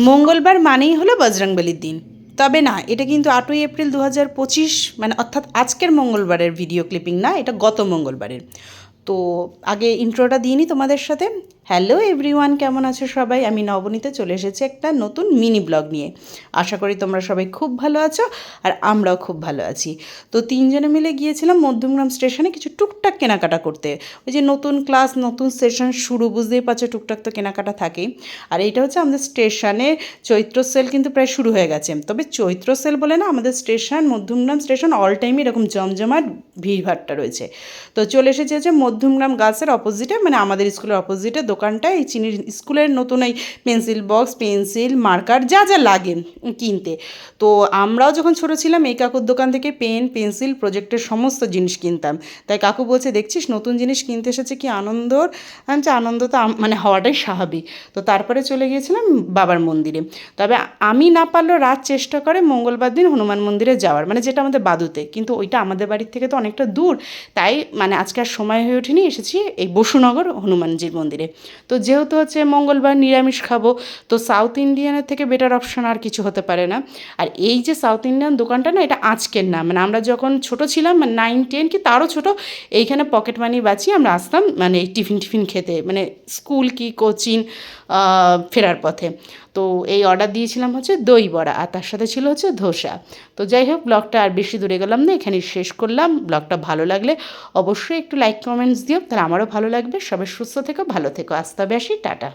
মঙ্গলবার মানেই হলো বজরংবলির দিন। তবে না, এটা কিন্তু 8ই এপ্রিল 2025, মানে অর্থাৎ আজকের মঙ্গলবারের ভিডিও ক্লিপিং না, এটা গত মঙ্গলবারের। তো আগে ইন্ট্রোটা দিয়ে নিই তোমাদের সাথে। হ্যালো এভরিওয়ান, কেমন আছো সবাই? আমি নবনীতে চলে এসেছি একটা নতুন মিনি ব্লগ নিয়ে। আশা করি তোমরা সবাই খুব ভালো আছো, আর আমরাও খুব ভালো আছি। তো তিনজনে মিলে গিয়েছিলাম মধ্যমগ্রাম স্টেশনে কিছু টুকটাক কেনাকাটা করতে। ওই যে নতুন ক্লাস, নতুন সেশন শুরু, বুঝতেই পারছো, টুকটাক তো কেনাকাটা থাকেই। আর এইটা হচ্ছে আমাদের স্টেশনে চৈত্র সেল কিন্তু প্রায় শুরু হয়ে গেছে। তবে চৈত্র সেল বলে না, আমাদের স্টেশন মধ্যমগ্রাম স্টেশন অল টাইমই এরকম জমজমাট ভিড়ভাট্টা রয়েছে। তো চলে এসেছে হচ্ছে মধ্যমগ্রাম গার্লসের অপোজিটে, মানে আমাদের স্কুলের অপোজিটে দোকানটা। এই চিনির স্কুলের নতুন এই পেন্সিল বক্স, পেন্সিল, মার্কার যা যা লাগে কিনতে। তো আমরাও যখন ছোটো ছিলাম এই কাকুর দোকান থেকে পেন, পেন্সিল, প্রজেক্টের সমস্ত জিনিস কিনতাম। তাই কাকু বলছে, দেখছিস নতুন জিনিস কিনতে এসেছে, কি আনন্দর। আমি বলছি, আনন্দ তো মানে হওয়াটাই স্বাভাবিক। তো তারপরে চলে গিয়েছিলাম বাবার মন্দিরে। তবে আমি না পারলেও রাত চেষ্টা করে মঙ্গলবার দিন হনুমান মন্দিরে যাওয়ার, মানে যেটা আমাদের বাদুতে, কিন্তু ওইটা আমাদের বাড়ির থেকে তো অনেকটা দূর। তাই মানে আজকে আর সময় হয়ে ওঠেনি, এসেছি এই বসুনগর হনুমানজির মন্দিরে। তো যেহেতু হচ্ছে মঙ্গলবার নিরামিষ খাবো, তো সাউথ ইন্ডিয়ানের থেকে বেটার অপশন আর কিছু হতে পারে না। আর এই যে সাউথ ইন্ডিয়ান দোকানটা না, এটা আজকের না, মানে আমরা যখন ছোট ছিলাম, মানে 9-10 কি তারও ছোট, এইখানে পকেট মানি বাঁচিয়ে আমরা আসতাম, মানে টিফিন খেতে, মানে স্কুল কি কোচিং ফেরার পথে। তো এই অর্ডার দিয়েছিলাম হচ্ছে দই বড়া, আর তার সাথে ছিল হচ্ছে ধোসা। তো যাই হোক, ব্লগটা আর বেশি দূরে গেলাম না, এখানেই শেষ করলাম। ব্লগটা ভালো লাগলে অবশ্যই একটু লাইক কমেন্টস দিও, তাহলে আমারও ভালো লাগবে। সবাই সুস্থ থেকো, ভালো থেকো। আসতে হবে, আসি, টাটা।